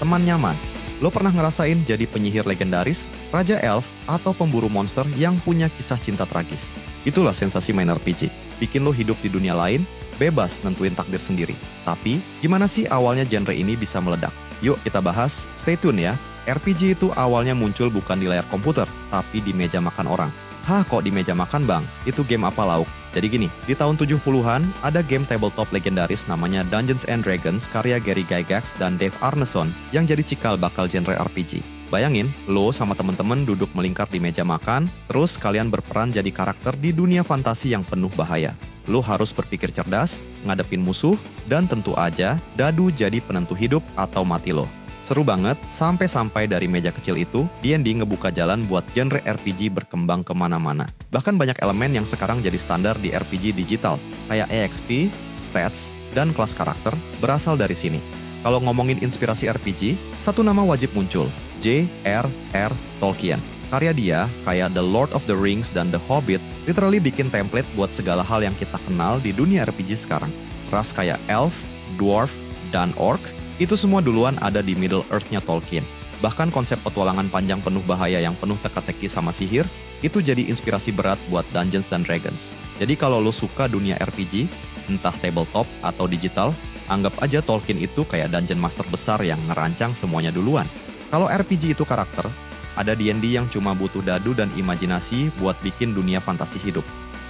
teman nyaman. Lo pernah ngerasain jadi penyihir legendaris, raja elf, atau pemburu monster yang punya kisah cinta tragis? Itulah sensasi main RPG. Bikin lo hidup di dunia lain, bebas nentuin takdir sendiri. Tapi, gimana sih awalnya genre ini bisa meledak? Yuk kita bahas, stay tune ya. RPG itu awalnya muncul bukan di layar komputer, tapi di meja makan orang. Hah, kok di meja makan bang? Itu game apa lauk? Jadi gini, di tahun 70-an ada game tabletop legendaris namanya Dungeons and Dragons karya Gary Gygax dan Dave Arneson yang jadi cikal bakal genre RPG. Bayangin, lo sama temen-temen duduk melingkar di meja makan, terus kalian berperan jadi karakter di dunia fantasi yang penuh bahaya. Lo harus berpikir cerdas, ngadepin musuh, dan tentu aja dadu jadi penentu hidup atau mati lo. Seru banget, sampai-sampai dari meja kecil itu, D&D ngebuka jalan buat genre RPG berkembang kemana-mana. Bahkan banyak elemen yang sekarang jadi standar di RPG digital, kayak EXP, stats, dan kelas karakter berasal dari sini. Kalau ngomongin inspirasi RPG, satu nama wajib muncul, J.R.R. Tolkien. Karya dia, kayak The Lord of the Rings dan The Hobbit, literally bikin template buat segala hal yang kita kenal di dunia RPG sekarang. Ras kayak Elf, Dwarf, dan Orc, itu semua duluan ada di Middle Earth-nya Tolkien. Bahkan konsep petualangan panjang penuh bahaya yang penuh teka-teki sama sihir, itu jadi inspirasi berat buat Dungeons dan Dragons. Jadi kalau lo suka dunia RPG, entah tabletop atau digital, anggap aja Tolkien itu kayak dungeon master besar yang ngerancang semuanya duluan. Kalau RPG itu karakter, ada D&D yang cuma butuh dadu dan imajinasi buat bikin dunia fantasi hidup.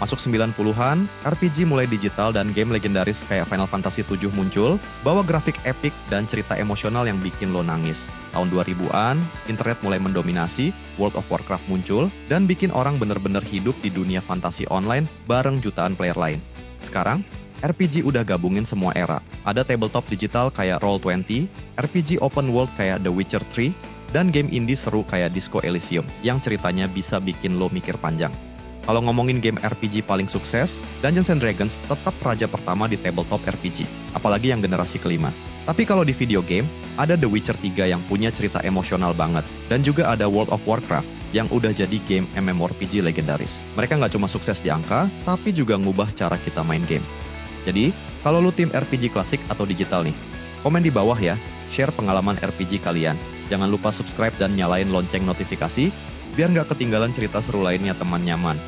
Masuk 90-an, RPG mulai digital dan game legendaris kayak Final Fantasy VII muncul, bawa grafik epic dan cerita emosional yang bikin lo nangis. Tahun 2000-an, internet mulai mendominasi, World of Warcraft muncul, dan bikin orang bener-bener hidup di dunia fantasi online bareng jutaan player lain. Sekarang, RPG udah gabungin semua era. Ada tabletop digital kayak Roll20, RPG open world kayak The Witcher 3, dan game indie seru kayak Disco Elysium, yang ceritanya bisa bikin lo mikir panjang. Kalau ngomongin game RPG paling sukses, Dungeons and Dragons tetap raja pertama di tabletop RPG, apalagi yang generasi kelima. Tapi kalau di video game, ada The Witcher 3 yang punya cerita emosional banget, dan juga ada World of Warcraft yang udah jadi game MMORPG legendaris. Mereka nggak cuma sukses di angka, tapi juga ngubah cara kita main game. Jadi, kalau lu tim RPG klasik atau digital nih, komen di bawah ya, share pengalaman RPG kalian. Jangan lupa subscribe dan nyalain lonceng notifikasi, biar nggak ketinggalan cerita seru lainnya teman nyaman.